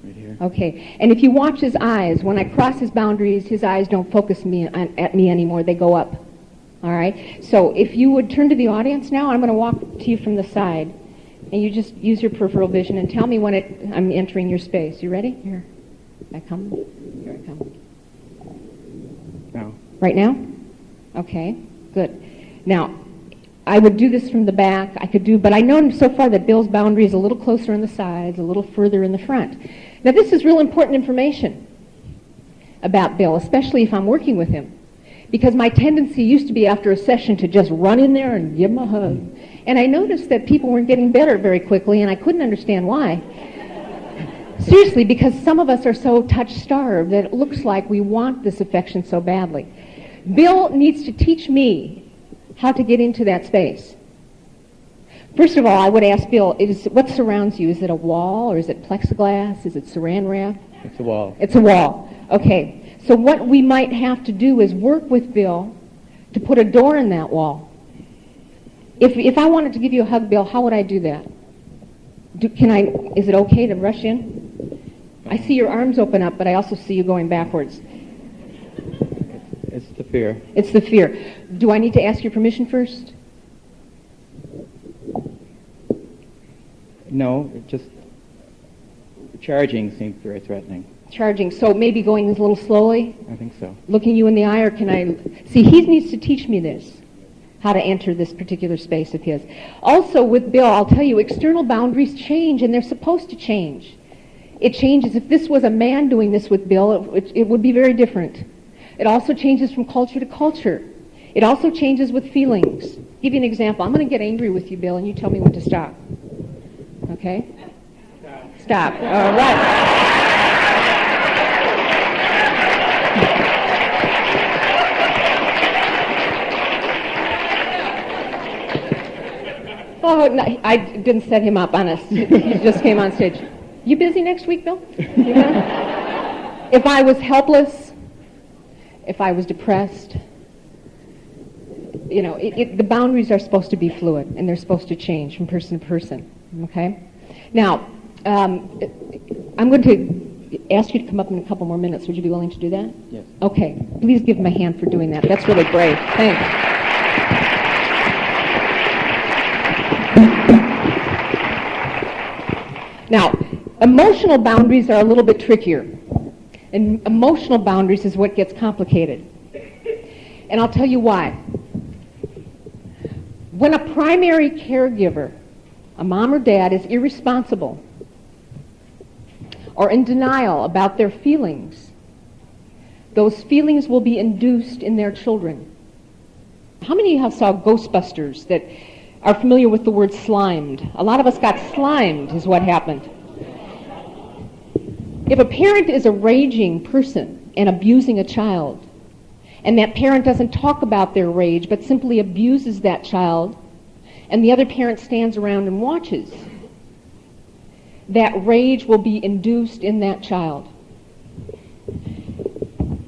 Right here. Okay. And if you watch his eyes, when I cross his boundaries, his eyes don't focus at me anymore. They go up. All right? So if you would turn to the audience now, I'm going to walk to you from the side. And you just use your peripheral vision and tell me when I'm entering your space. You ready? Here. I come. Here I come. Now. Right now? Okay. Good. Now, I would do this from the back. But I know so far that Bill's boundary is a little closer on the sides, a little further in the front. Now, this is real important information about Bill, especially if I'm working with him. Because my tendency used to be after a session to just run in there and give him a hug. And I noticed that people weren't getting better very quickly, and I couldn't understand why. Seriously, because some of us are so touch-starved that it looks like we want this affection so badly. Bill needs to teach me how to get into that space. First of all, I would ask Bill, what surrounds you? Is it a wall, or is it plexiglass? Is it saran wrap? It's a wall. It's a wall. Okay. So what we might have to do is work with Bill to put a door in that wall. If I wanted to give you a hug, Bill, how would I do that? Is it okay to rush in? I see your arms open up, but I also see you going backwards. It's the fear. It's the fear. Do I need to ask your permission first? No, it just charging seems very threatening. Charging. So maybe going a little slowly? I think so. Looking you in the eye, or can I... See, he needs to teach me this, how to enter this particular space of his. Also, with Bill, I'll tell you, external boundaries change, and they're supposed to change. It changes. If this was a man doing this with Bill, it would be very different. It also changes from culture to culture. It also changes with feelings. I'll give you an example. I'm going to get angry with you, Bill, and you tell me when to stop. Okay? Stop. All right. Oh, no, I didn't set him up on us. He just came on stage. You busy next week, Bill? If I was helpless, if I was depressed, the boundaries are supposed to be fluid, and they're supposed to change from person to person, okay? Now, I'm going to ask you to come up in a couple more minutes. Would you be willing to do that? Yes. Okay. Please give him a hand for doing that. That's really brave. Thanks. Now, emotional boundaries are a little bit trickier. And emotional boundaries is what gets complicated. And I'll tell you why. When a primary caregiver, a mom or dad, is irresponsible or in denial about their feelings, those feelings will be induced in their children. How many of you have saw Ghostbusters that are familiar with the word slimed? A lot of us got slimed is what happened. If a parent is a raging person and abusing a child, and that parent doesn't talk about their rage but simply abuses that child, and the other parent stands around and watches, that rage will be induced in that child.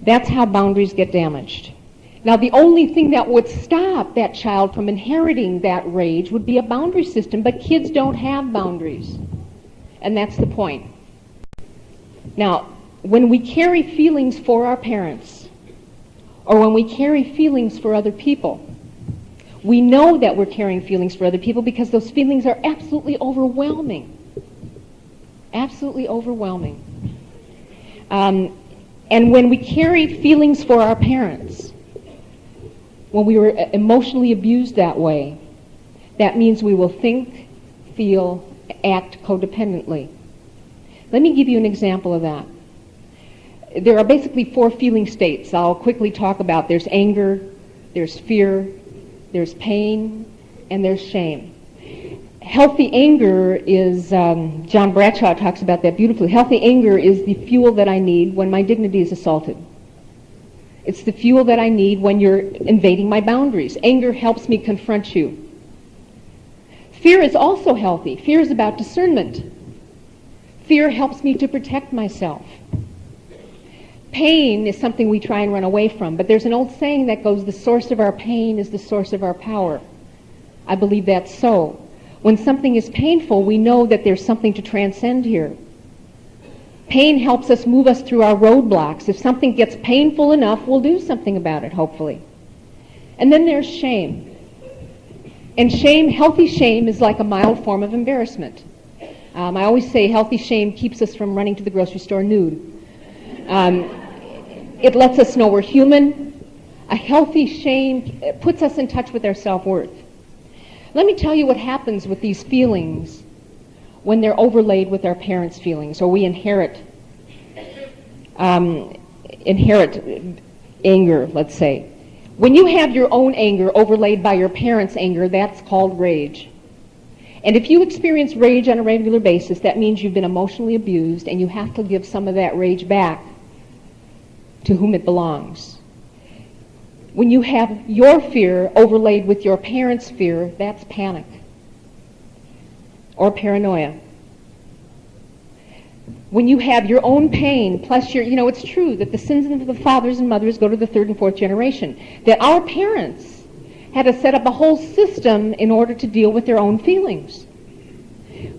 That's how boundaries get damaged. Now, the only thing that would stop that child from inheriting that rage would be a boundary system, but kids don't have boundaries. And that's the point. Now, when we carry feelings for our parents, or when we carry feelings for other people, we know that we're carrying feelings for other people because those feelings are absolutely overwhelming. Absolutely overwhelming. And when we carry feelings for our parents, when we were emotionally abused that way, that means we will think, feel, act codependently. Let me give you an example of that. There are basically 4 feeling states I'll quickly talk about. There's anger, there's fear, there's pain, and there's shame. Healthy anger is, John Bradshaw talks about that beautifully. Healthy anger is the fuel that I need when my dignity is assaulted. It's the fuel that I need when you're invading my boundaries. Anger helps me confront you. Fear is also healthy. Fear is about discernment. Fear helps me to protect myself. Pain is something we try and run away from, but there's an old saying that goes, the source of our pain is the source of our power. I believe that's so. When something is painful, we know that there's something to transcend here. Pain helps us move us through our roadblocks. If something gets painful enough, we'll do something about it, hopefully. And then there's shame. And shame, healthy shame, is like a mild form of embarrassment. I always say healthy shame keeps us from running to the grocery store nude. It lets us know we're human. A healthy shame puts us in touch with our self-worth. Let me tell you what happens with these feelings when they're overlaid with our parents' feelings, or we inherit anger, let's say. When you have your own anger overlaid by your parents' anger, that's called rage. And if you experience rage on a regular basis, that means you've been emotionally abused, and you have to give some of that rage back to whom it belongs. When you have your fear overlaid with your parents' fear, that's panic or paranoia. When you have your own pain plus it's true that the sins of the fathers and mothers go to the 3rd and 4th generation, that our parents had to set up a whole system in order to deal with their own feelings.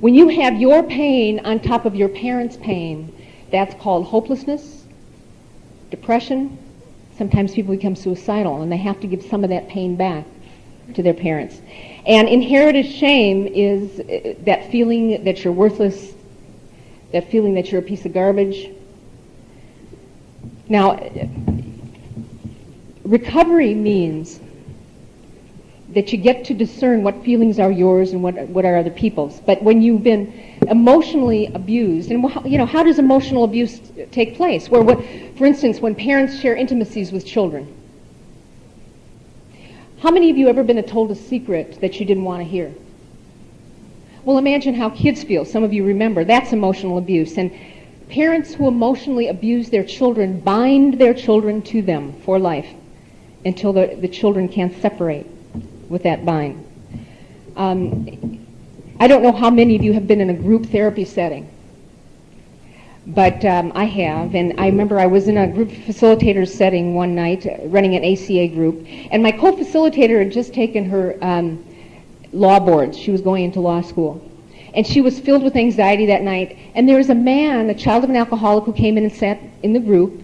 When you have your pain on top of your parents' pain, that's called hopelessness, depression. Sometimes people become suicidal, and they have to give some of that pain back to their parents. And inherited shame is that feeling that you're worthless, that feeling that you're a piece of garbage. Now, recovery means that you get to discern what feelings are yours and what are other people's. But when you've been emotionally abused, and how does emotional abuse take place? For instance, when parents share intimacies with children. How many of you ever been told a secret that you didn't want to hear? Well, imagine how kids feel. Some of you remember. That's emotional abuse. And parents who emotionally abuse their children bind their children to them for life until the children can't separate with that bind. I don't know how many of you have been in a group therapy setting, but I have, and I remember I was in a group facilitator setting one night, running an ACA group, and my co-facilitator had just taken her law boards. She was going into law school, and she was filled with anxiety that night, and there was a man, a child of an alcoholic, who came in and sat in the group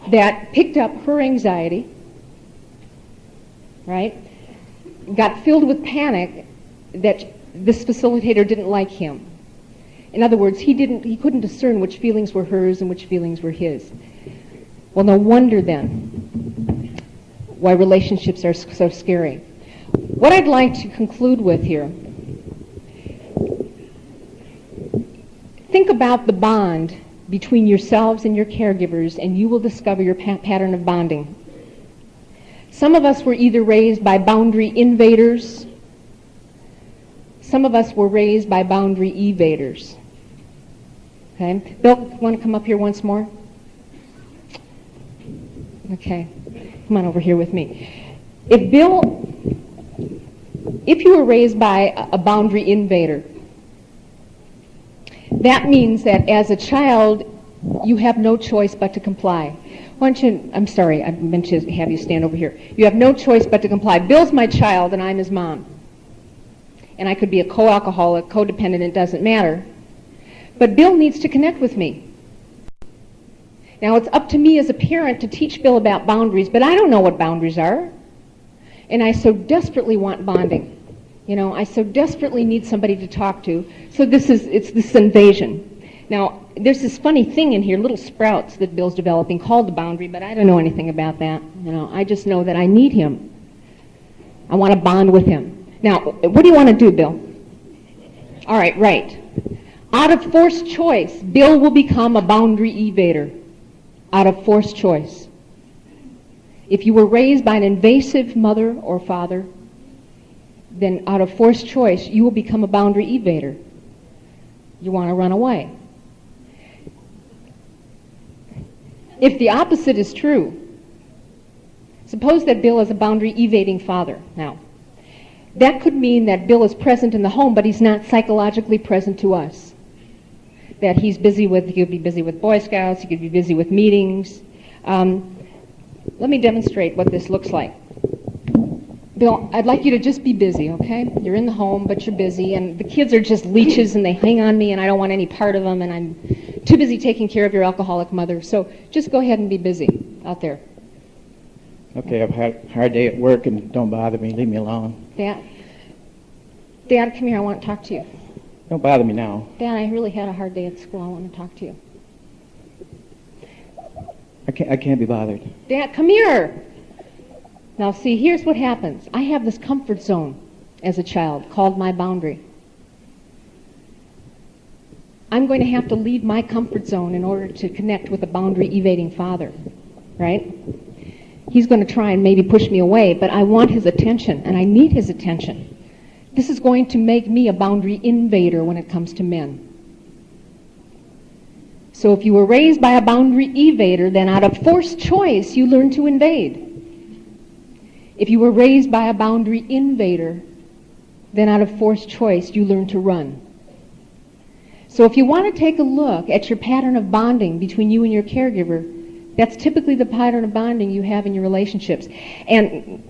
that picked up her anxiety, right? Got filled with panic that this facilitator didn't like him. In other words, he couldn't discern which feelings were hers and which feelings were his. Well, no wonder then why relationships are so scary. What I'd like to conclude with here, think about the bond between yourselves and your caregivers, and you will discover your pattern of bonding. Some of us were either raised by boundary invaders. Some of us were raised by boundary evaders. Okay? Bill, want to come up here once more? Okay. Come on over here with me. If you were raised by a boundary invader, that means that as a child, you have no choice but to comply. Why don't you, I'm sorry, I meant to have you stand over here. You have no choice but to comply. Bill's my child and I'm his mom. And I could be a co-alcoholic, codependent, it doesn't matter. But Bill needs to connect with me. Now, it's up to me as a parent to teach Bill about boundaries, but I don't know what boundaries are. And I so desperately want bonding. You know, I so desperately need somebody to talk to. So it's this invasion. Now, there's this funny thing in here, little sprouts that Bill's developing called the boundary, but I don't know anything about that. You know, I just know that I need him. I want to bond with him. Now, what do you want to do, Bill? All right, right. Out of forced choice, Bill will become a boundary evader. Out of forced choice. If you were raised by an invasive mother or father, then out of forced choice, you will become a boundary evader. You want to run away. If the opposite is true, suppose that Bill is a boundary evading father. Now, that could mean that Bill is present in the home, but he's not psychologically present to us. That he could be busy with Boy Scouts, he could be busy with meetings. Let me demonstrate what this looks like. Bill, I'd like you to just be busy, okay? You're in the home, but you're busy, and the kids are just leeches, and they hang on me, and I don't want any part of them, and I'm too busy taking care of your alcoholic mother. So just go ahead and be busy out there. Okay, I've had a hard day at work, and don't bother me. Leave me alone. Dad, come here. I want to talk to you. Don't bother me now. Dad, I really had a hard day at school. I want to talk to you. I can't be bothered. Dad, come here. Now, see, here's what happens. I have this comfort zone as a child called my boundary. I'm going to have to leave my comfort zone in order to connect with a boundary-evading father, right? He's going to try and maybe push me away, but I want his attention, and I need his attention. This is going to make me a boundary invader when it comes to men. So if you were raised by a boundary evader, then out of forced choice, you learn to invade. If you were raised by a boundary invader, then out of forced choice, you learn to run. So if you want to take a look at your pattern of bonding between you and your caregiver, that's typically the pattern of bonding you have in your relationships. And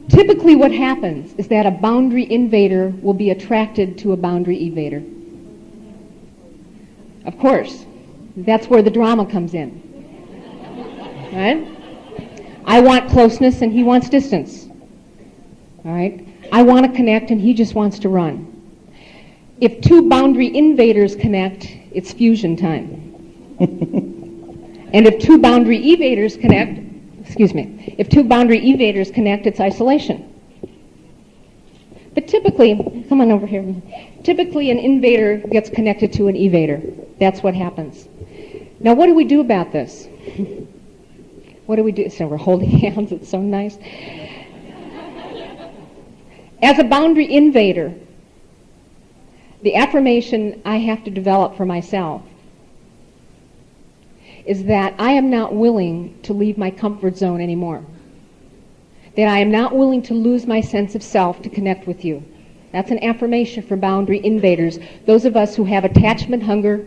typically what happens is that a boundary invader will be attracted to a boundary evader. Of course, that's where the drama comes in. Right? I want closeness and he wants distance. All right? I want to connect and he just wants to run. If two boundary invaders connect, it's fusion time. And if two boundary evaders connect, it's isolation. But typically, come on over here, typically an invader gets connected to an evader. That's what happens. Now what do we do about this? What do we do? So we're holding hands, it's so nice. As a boundary invader, the affirmation I have to develop for myself is that I am not willing to leave my comfort zone anymore. That I am not willing to lose my sense of self to connect with you. That's an affirmation for boundary invaders, those of us who have attachment hunger,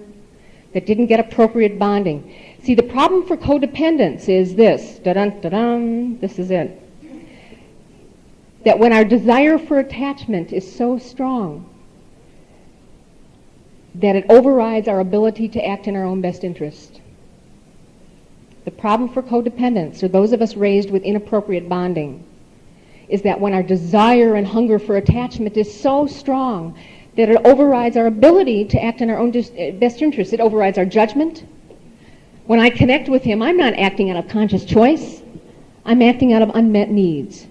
that didn't get appropriate bonding. See, the problem for codependence is this, this is it. That when our desire for attachment is so strong that it overrides our ability to act in our own best interest. The problem for codependence, or those of us raised with inappropriate bonding, is that when our desire and hunger for attachment is so strong that it overrides our ability to act in our own best interest. It overrides our judgment. When I connect with him, I'm not acting out of conscious choice. I'm acting out of unmet needs.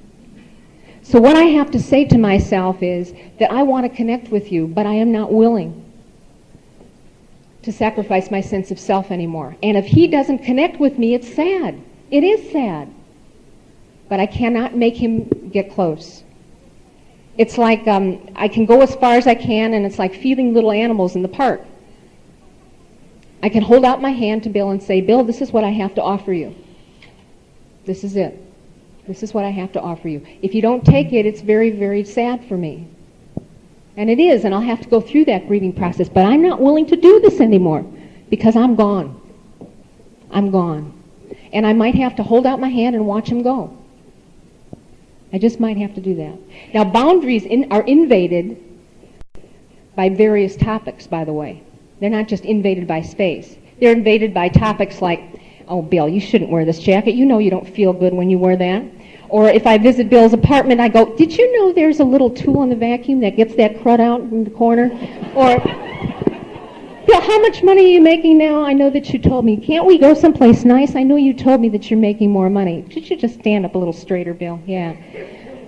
So what I have to say to myself is that I want to connect with you, but I am not willing to sacrifice my sense of self anymore. And if he doesn't connect with me, it's sad. It is sad. But I cannot make him get close. It's like I can go as far as I can, and it's like feeding little animals in the park. I can hold out my hand to Bill and say, Bill, this is what I have to offer you. This is it. This is what I have to offer you. If you don't take it, it's very, very sad for me. And it is, and I'll have to go through that grieving process. But I'm not willing to do this anymore because I'm gone. I'm gone. And I might have to hold out my hand and watch him go. I just might have to do that. Now, boundaries are invaded by various topics, by the way. They're not just invaded by space. They're invaded by topics like, oh, Bill, you shouldn't wear this jacket. You know you don't feel good when you wear that. Or if I visit Bill's apartment, I go, did you know there's a little tool in the vacuum that gets that crud out in the corner? Or, Bill, how much money are you making now? I know that you told me. Can't we go someplace nice? I know you told me that you're making more money. Could you just stand up a little straighter, Bill? Yeah.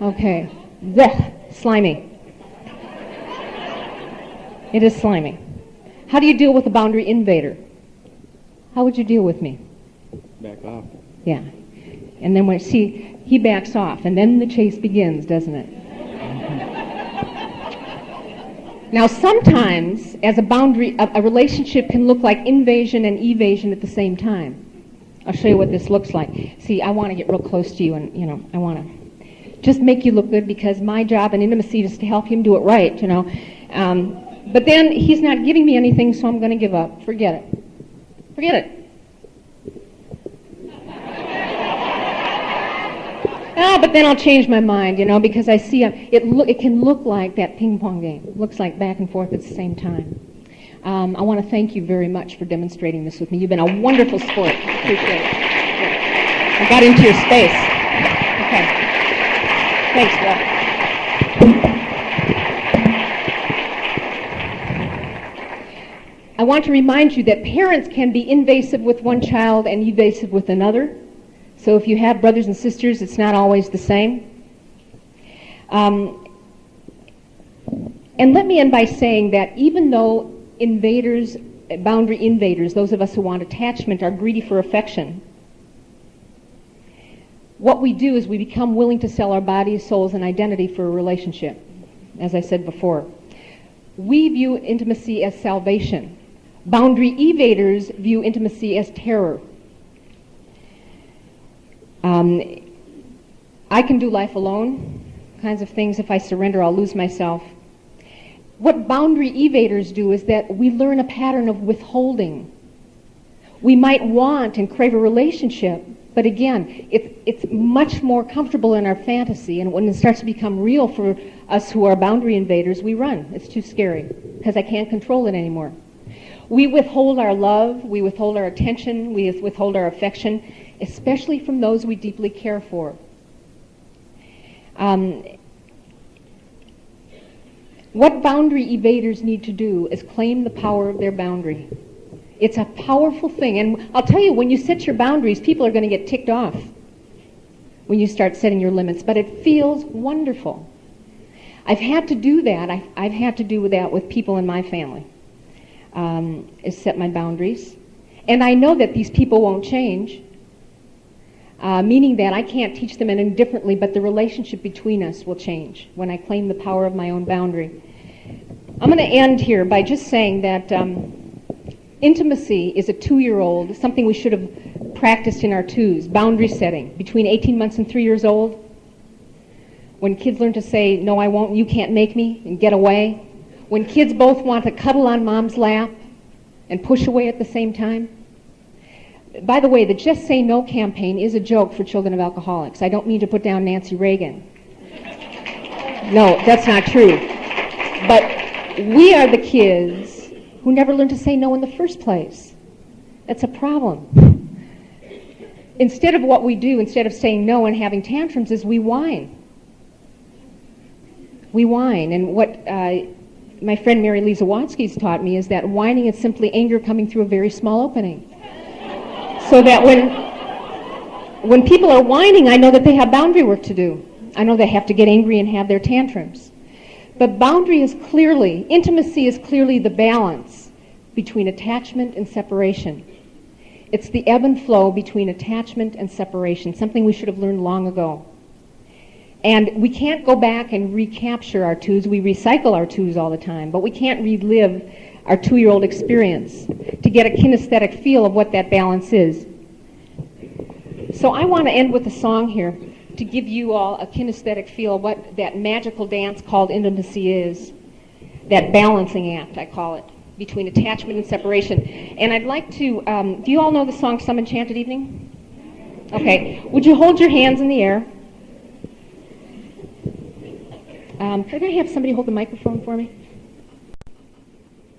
Okay. Blech. Slimy. It is slimy. How do you deal with a boundary invader? How would you deal with me? Back off. Yeah. And then he backs off, and then the chase begins, doesn't it? Now, sometimes, as a boundary, a relationship can look like invasion and evasion at the same time. I'll show you what this looks like. See, I want to get real close to you, and, I want to just make you look good because my job in intimacy is to help him do it right, But then he's not giving me anything, so I'm going to give up. Forget it. Forget it. But then I'll change my mind, because I see it can look like that ping pong game. It looks like back and forth at the same time. I want to thank you very much for demonstrating this with me. You've been a wonderful sport. Appreciate it. Yeah. I got into your space. Okay. Thanks, Bill. I want to remind you that parents can be invasive with one child and evasive with another. So if you have brothers and sisters, it's not always the same. And let me end by saying that even though boundary invaders, those of us who want attachment, are greedy for affection, what we do is we become willing to sell our bodies, souls, and identity for a relationship, as I said before. We view intimacy as salvation. Boundary evaders view intimacy as terror. I can do life alone, kinds of things. If I surrender, I'll lose myself. What boundary evaders do is that we learn a pattern of withholding. We might want and crave a relationship, but again, it's much more comfortable in our fantasy, and when it starts to become real for us who are boundary invaders, we run. It's too scary, because I can't control it anymore. We withhold our love, we withhold our attention, we withhold our affection, especially from those we deeply care for. What boundary evaders need to do is claim the power of their boundary. It's a powerful thing, and I'll tell you, when you set your boundaries, people are going to get ticked off when you start setting your limits, but it feels wonderful. I've had to do that. I've had to do that with people in my family, is set my boundaries. And I know that these people won't change, meaning that I can't teach them any differently, but the relationship between us will change when I claim the power of my own boundary. I'm going to end here by just saying that intimacy is a 2-year-old, something we should have practiced in our 2s, boundary setting, between 18 months and 3 years old. When kids learn to say, no, I won't, you can't make me, and get away. When kids both want to cuddle on mom's lap and push away at the same time. By the way, the Just Say No campaign is a joke for children of alcoholics. I don't mean to put down Nancy Reagan. No, that's not true. But we are the kids who never learned to say no in the first place. That's a problem. Instead of what we do, instead of saying no and having tantrums, is we whine. We whine. And what my friend Mary Lee Zawatsky's taught me is that whining is simply anger coming through a very small opening. So that when people are whining, I know that they have boundary work to do. I know they have to get angry and have their tantrums. But intimacy is clearly the balance between attachment and separation. It's the ebb and flow between attachment and separation, something we should have learned long ago. And we can't go back and recapture our 2s. We recycle our 2s all the time, but we can't relive our 2-year-old experience to get a kinesthetic feel of what that balance is. So I want to end with a song here to give you all a kinesthetic feel of what that magical dance called intimacy is, that balancing act, I call it, between attachment and separation. And I'd like to, do you all know the song Some Enchanted Evening? Okay, would you hold your hands in the air? Could I have somebody hold the microphone for me?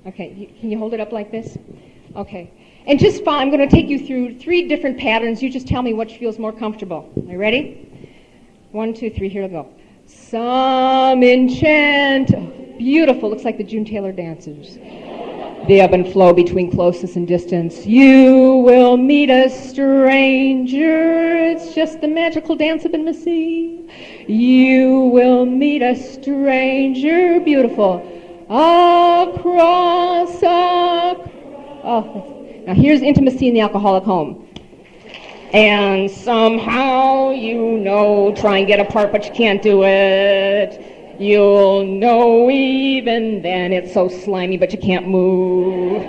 Okay, can you hold it up like this? Okay. And just I'm going to take you through 3 different patterns. You just tell me which feels more comfortable. Are you ready? 1, 2, 3, here we go. Some enchant. Beautiful. Looks like the June Taylor dancers. The ebb and flow between closeness and distance. You will meet a stranger. It's just the magical dance of intimacy. You will meet a stranger. Beautiful. Across a... Oh, now here's intimacy in the alcoholic home. And somehow you know, try and get apart, but you can't do it. You'll know even then it's so slimy, but you can't move.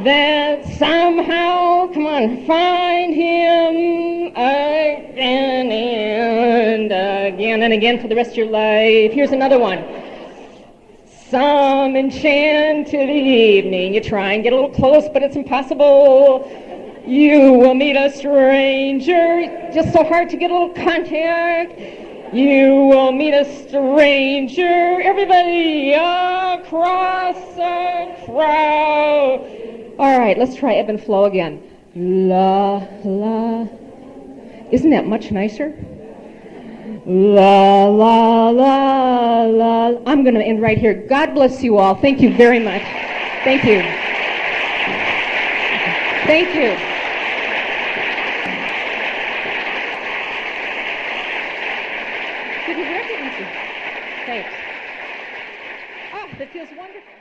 That somehow, come on, find him again and again and again for the rest of your life. Here's another one. Some enchanted evening, you try and get a little close, but it's impossible. You will meet a stranger, just so hard to get a little contact. You will meet a stranger, everybody across a crowd. All right, let's try ebb and flow again. La, la. Isn't that much nicer? La, la, la, la. I'm going to end right here. God bless you all. Thank you very much. Thank you. Thank you. Did you recognize me? Thanks. Oh, that feels wonderful.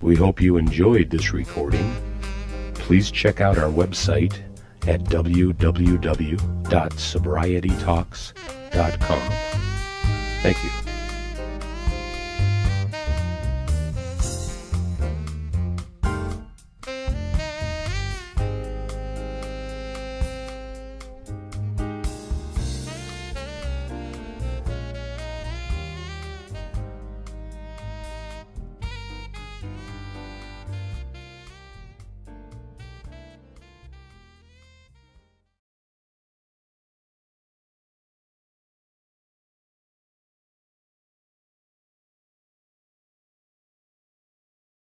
We hope you enjoyed this recording. Please check out our website at www.sobrietytalks.com.